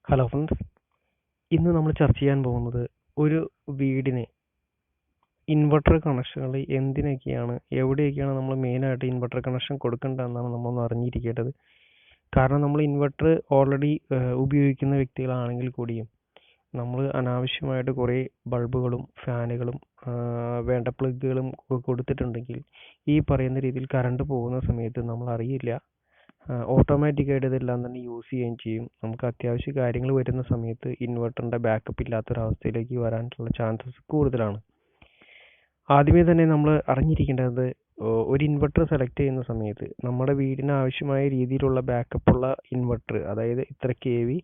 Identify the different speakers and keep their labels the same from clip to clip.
Speaker 1: Hello friends, ഇന്ന് നമ്മൾ ചർച്ച ചെയ്യാൻ പോകുന്നത് ഒരു വീടിന് ഇൻവെർട്ടർ കണക്ഷനുകൾ എന്തിനൊക്കെയാണ്, എവിടെയൊക്കെയാണ് നമ്മൾ മെയിനായിട്ട് ഇൻവെർട്ടർ കണക്ഷൻ കൊടുക്കേണ്ടതെന്നാണ് നമ്മളൊന്ന് അറിഞ്ഞിരിക്കേണ്ടത്. കാരണം നമ്മൾ ഇൻവെർട്ടർ ഓൾറെഡി ഉപയോഗിക്കുന്ന വ്യക്തികളാണെങ്കിൽ കൂടിയും നമ്മൾ അനാവശ്യമായിട്ട് കുറേ ബൾബുകളും ഫാനുകളും വേണ്ട പ്ലഗുകളും കൊടുത്തിട്ടുണ്ടെങ്കിൽ ഈ പറയുന്ന രീതിയിൽ കറണ്ട് പോകുന്ന സമയത്ത് നമ്മൾ അറിയില്ല. ഓട്ടോമാറ്റിക്കായിട്ട് ഇതെല്ലാം തന്നെ യൂസ് ചെയ്യുകയും ചെയ്യും. നമുക്ക് അത്യാവശ്യ കാര്യങ്ങൾ വരുന്ന സമയത്ത് ഇൻവെർട്ടറിൻ്റെ ബാക്കപ്പ് ഇല്ലാത്തൊരവസ്ഥയിലേക്ക് വരാനുള്ള ചാൻസസ് കൂടുതലാണ്. ആദ്യമേ തന്നെ നമ്മൾ അറിഞ്ഞിരിക്കേണ്ടത്, ഒരു ഇൻവെർട്ടർ സെലക്ട് ചെയ്യുന്ന സമയത്ത് നമ്മുടെ വീടിന് ആവശ്യമായ രീതിയിലുള്ള ബാക്കപ്പുള്ള ഇൻവെർട്ടർ, അതായത് ഇത്ര KV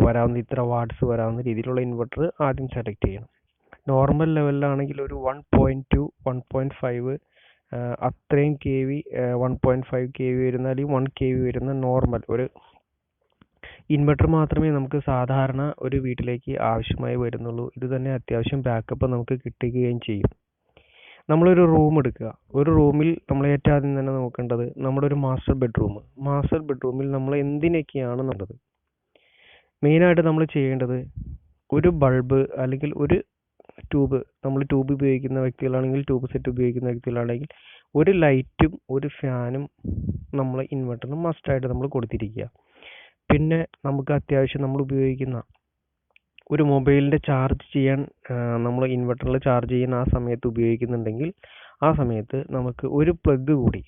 Speaker 1: വരാവുന്ന, ഇത്ര വാട്ട്സ് വരാവുന്ന രീതിയിലുള്ള ഇൻവെർട്ടർ ആദ്യം സെലക്ട് ചെയ്യണം. നോർമൽ ലെവലിലാണെങ്കിൽ ഒരു 1.2 1.5 അത്രയും KV 1.5 KV വരുന്ന അല്ലെങ്കിൽ 1 KV വരുന്ന നോർമൽ ഒരു ഇൻവെർട്ടർ മാത്രമേ നമുക്ക് സാധാരണ ഒരു വീട്ടിലേക്ക് ആവശ്യമായി വരുന്നുള്ളൂ. ഇത് തന്നെ അത്യാവശ്യം ബാക്കപ്പ് നമുക്ക് കിട്ടുകയും ചെയ്യും. നമ്മളൊരു റൂം എടുക്കുക. ഒരു റൂമിൽ നമ്മൾ ഏറ്റവും ആദ്യം തന്നെ നോക്കേണ്ടത് നമ്മുടെ ഒരു മാസ്റ്റർ ബെഡ്റൂമിൽ നമ്മൾ എന്തിനൊക്കെയാണ് നല്ലത്. മെയിനായിട്ട് നമ്മൾ ചെയ്യേണ്ടത് ഒരു ബൾബ് അല്ലെങ്കിൽ ഒരു ട്യൂബ്, നമ്മൾ ട്യൂബ് ഉപയോഗിക്കുന്ന വ്യക്തികളാണെങ്കിൽ ട്യൂബ് സെറ്റ് ഉപയോഗിക്കുന്ന വ്യക്തികളാണെങ്കിൽ ഒരു ലൈറ്റും ഒരു ഫാനും നമ്മൾ ഇൻവെർട്ടറിന് മസ്റ്റായിട്ട് നമ്മൾ കൊടുത്തിരിക്കുക. പിന്നെ നമുക്ക് അത്യാവശ്യം നമ്മൾ ഉപയോഗിക്കുന്ന ഒരു മൊബൈലിൻ്റെ ചാർജ് ചെയ്യാൻ നമ്മൾ ഇൻവെർട്ടറിൽ ചാർജ് ചെയ്യുന്ന ആ സമയത്ത് ഉപയോഗിക്കുന്നുണ്ടെങ്കിൽ ആ സമയത്ത് നമുക്ക് ഒരു പ്ലഗ് കൂടി,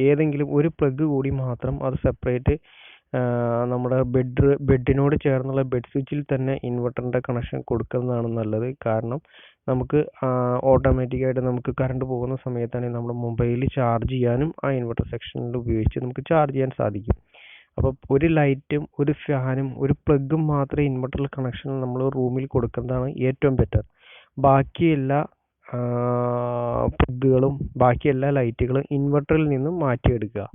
Speaker 1: ഏതെങ്കിലും ഒരു പ്ലഗ് കൂടി മാത്രം അത് സെപ്പറേറ്റ് നമ്മുടെ ബെഡിനോട് ചേർന്നുള്ള ബെഡ് സ്വിച്ചിൽ തന്നെ ഇൻവെർട്ടറിൻ്റെ കണക്ഷൻ കൊടുക്കുന്നതാണ് നല്ലത്. കാരണം നമുക്ക് ഓട്ടോമാറ്റിക്കായിട്ട് നമുക്ക് കറണ്ട് പോകുന്ന സമയത്താണെങ്കിൽ നമ്മുടെ മൊബൈൽ ചാർജ് ചെയ്യാനും ആ ഇൻവെർട്ടർ സെക്ഷനിൽ ഉപയോഗിച്ച് നമുക്ക് ചാർജ് ചെയ്യാൻ സാധിക്കും. അപ്പോൾ ഒരു ലൈറ്റും ഒരു ഫാനും ഒരു പ്ലഗും മാത്രമേ ഇൻവെർട്ടറിൽ കണക്ഷൻ നമ്മൾ റൂമിൽ കൊടുക്കുന്നതാണ് ഏറ്റവും ബെറ്റർ. ബാക്കി എല്ലാ പ്ലഗുകളും ബാക്കി എല്ലാ ലൈറ്റുകളും ഇൻവെർട്ടറിൽ നിന്നും മാറ്റിയെടുക്കുക.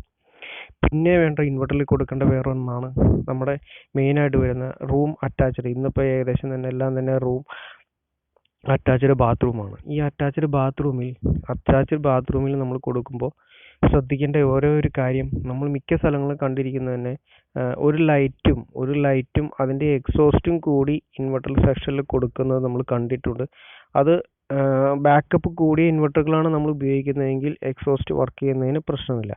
Speaker 1: പിന്നെ വേണ്ട ഇൻവെർട്ടറിൽ കൊടുക്കേണ്ട വേറെ ഒന്നാണ് നമ്മുടെ മെയിനായിട്ട് വരുന്ന റൂം അറ്റാച്ച്ഡ്. ഇന്നിപ്പോൾ ഏകദേശം തന്നെ എല്ലാം തന്നെ റൂം അറ്റാച്ച്ഡ് ബാത്റൂമാണ്. ഈ അറ്റാച്ച്ഡ് ബാത്റൂമിൽ നമ്മൾ കൊടുക്കുമ്പോൾ ശ്രദ്ധിക്കേണ്ട ഓരോ ഒരു കാര്യം, നമ്മൾ മിക്ക സ്ഥലങ്ങളും കണ്ടിരിക്കുന്നത് തന്നെ ഒരു ലൈറ്റും അതിൻ്റെ എക്സോസ്റ്റും കൂടി ഇൻവെർട്ടർ സെക്ഷനിൽ കൊടുക്കുന്നത് നമ്മൾ കണ്ടിട്ടുണ്ട്. അത് ബാക്കപ്പ് കൂടിയ ഇൻവെർട്ടറുകളാണ് നമ്മൾ ഉപയോഗിക്കുന്നതെങ്കിൽ എക്സോസ്റ്റ് വർക്ക് ചെയ്യുന്നതിന് പ്രശ്നമില്ല.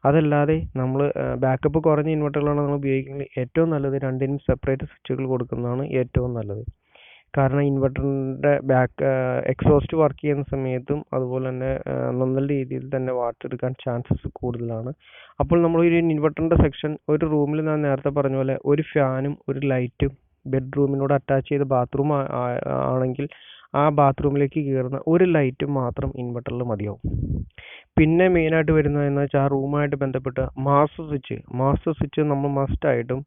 Speaker 1: അതല്ലാതെ നമ്മൾ ബാക്കപ്പ് കുറഞ്ഞ ഇൻവെർട്ടറുകളാണ് നമ്മൾ ഉപയോഗിക്കുന്നത്, ഏറ്റവും നല്ലത് രണ്ടിനും സെപ്പറേറ്റ് സ്വിച്ചുകൾ കൊടുക്കുന്നതാണ് ഏറ്റവും നല്ലത്. കാരണം ഇൻവെർട്ടറിൻ്റെ എക്സോസ്റ്റ് വർക്ക് ചെയ്യുന്ന സമയത്തും അതുപോലെ തന്നെ നല്ല രീതിയിൽ തന്നെ വാട്ട് എടുക്കാൻ ചാൻസസ് കൂടുതലാണ്. അപ്പോൾ നമ്മൾ ഒരു ഇൻവെർട്ടറിൻ്റെ സെക്ഷൻ ഒരു റൂമിൽ ഞാൻ നേരത്തെ പറഞ്ഞ പോലെ ഒരു ഫാനും ഒരു ലൈറ്റും ബെഡ്റൂമിനോട് അറ്റാച്ച് ചെയ്ത ബാത്റൂം ആണെങ്കിൽ ആ ബാത്റൂമിലേക്ക് കയറുന്ന ഒരു ലൈറ്റും മാത്രം ഇൻവെർട്ടറിൽ മതിയാവും. പിന്നെ മെയിനായിട്ട് വരുന്നതെന്ന് വെച്ചാൽ ആ റൂമായിട്ട് ബന്ധപ്പെട്ട് മാസ്റ്റർ സ്വിച്ച് നമ്മൾ മസ്റ്റായിട്ടും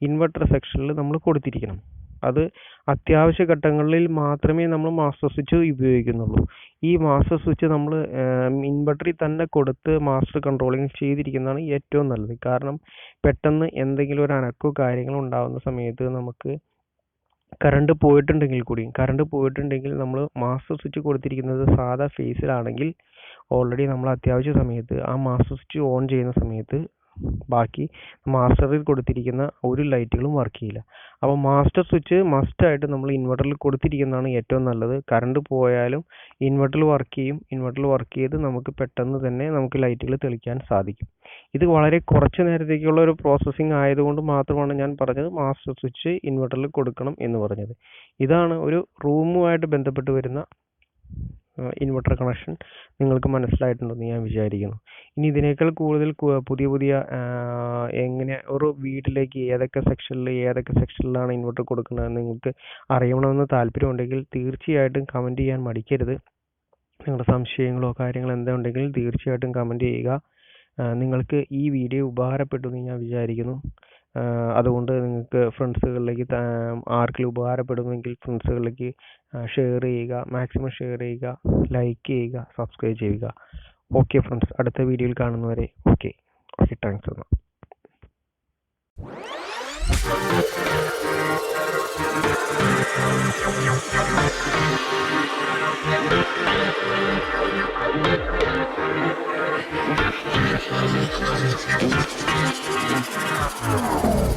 Speaker 1: ഇൻവെർട്ടർ സെക്ഷനിൽ നമ്മൾ കൊടുത്തിരിക്കണം. അത് അത്യാവശ്യ ഘട്ടങ്ങളിൽ മാത്രമേ നമ്മൾ മാസ്റ്റർ സ്വിച്ച് ഉപയോഗിക്കുന്നുള്ളൂ. ഈ മാസ്റ്റർ സ്വിച്ച് നമ്മൾ ഇൻവെർട്ടറിൽ തന്നെ കൊടുത്ത് മാസ്റ്റർ കൺട്രോളിങ് ചെയ്തിരിക്കുന്നതാണ് ഏറ്റവും നല്ലത്. കാരണം പെട്ടെന്ന് എന്തെങ്കിലും ഒരു അനക്കോ കാര്യങ്ങളോ ഉണ്ടാകുന്ന സമയത്ത് നമുക്ക് കറണ്ട് പോയിട്ടുണ്ടെങ്കിൽ നമ്മൾ മാസ്റ്റർ സ്വിച്ച് കൊടുത്തിരിക്കുന്നത് സാധാ ഫേസിലാണെങ്കിൽ ഓൾറെഡി നമ്മൾ അത്യാവശ്യ സമയത്ത് ആ മാസ്റ്റർ സ്വിച്ച് ഓൺ ചെയ്യുന്ന സമയത്ത് ബാക്കി മാസ്റ്ററിൽ കൊടുത്തിരിക്കുന്ന ഒരു ലൈറ്റുകളും വർക്ക് ചെയ്യില്ല. അപ്പോൾ മാസ്റ്റർ സ്വിച്ച് മസ്റ്റായിട്ട് നമ്മൾ ഇൻവെർട്ടറിൽ കൊടുത്തിരിക്കുന്നതാണ് ഏറ്റവും നല്ലത്. കറണ്ട് പോയാലും ഇൻവെർട്ടറിൽ വർക്ക് ചെയ്ത് നമുക്ക് പെട്ടെന്ന് തന്നെ നമുക്ക് ലൈറ്റുകൾ തെളിക്കാൻ സാധിക്കും. ഇത് വളരെ കുറച്ച് നേരത്തേക്കുള്ള ഒരു പ്രോസസ്സിങ് ആയതുകൊണ്ട് മാത്രമാണ് ഞാൻ പറഞ്ഞത് മാസ്റ്റർ സ്വിച്ച് ഇൻവെർട്ടറിൽ കൊടുക്കണം എന്ന് പറഞ്ഞത്. ഇതാണ് ഒരു റൂമുമായിട്ട് ബന്ധപ്പെട്ട് വരുന്ന ഇൻവെർട്ടർ കണക്ഷൻ. നിങ്ങൾക്ക് മനസ്സിലായിട്ടുണ്ടെന്ന് ഞാൻ വിചാരിക്കുന്നു. ഇനി ഇതിനേക്കാൾ കൂടുതൽ പുതിയ എങ്ങനെ ഒരു വീട്ടിലേക്ക് ഏതൊക്കെ സെക്ഷനിലാണ് ഇൻവെർട്ടർ കൊടുക്കുന്നത് നിങ്ങൾക്ക് അറിയണമെന്ന് താല്പര്യമുണ്ടെങ്കിൽ തീർച്ചയായിട്ടും കമൻറ്റ് ചെയ്യാൻ മടിക്കരുത്. നിങ്ങളുടെ സംശയങ്ങളോ കാര്യങ്ങളോ എന്തുണ്ടെങ്കിലും തീർച്ചയായിട്ടും കമൻറ്റ് ചെയ്യുക. നിങ്ങൾക്ക് ഈ വീഡിയോ ഉപകാരപ്പെട്ടു എന്ന് ഞാൻ വിചാരിക്കുന്നു. അതുകൊണ്ട് നിങ്ങൾക്ക് ഫ്രണ്ട്സുകളിലേക്ക് ആർക്കെങ്കിലും ഉപകാരപ്പെടുമെങ്കിൽ ഫ്രണ്ട്സുകളിലേക്ക് മാക്സിമം ഷെയർ ചെയ്യുക, ലൈക്ക് ചെയ്യുക, സബ്സ്ക്രൈബ് ചെയ്യുക. ഓക്കെ ഫ്രണ്ട്സ്, അടുത്ത വീഡിയോയിൽ കാണുന്നവരെ ഓക്കെ താങ്ക്സ് എന്നാൽ. Thank you.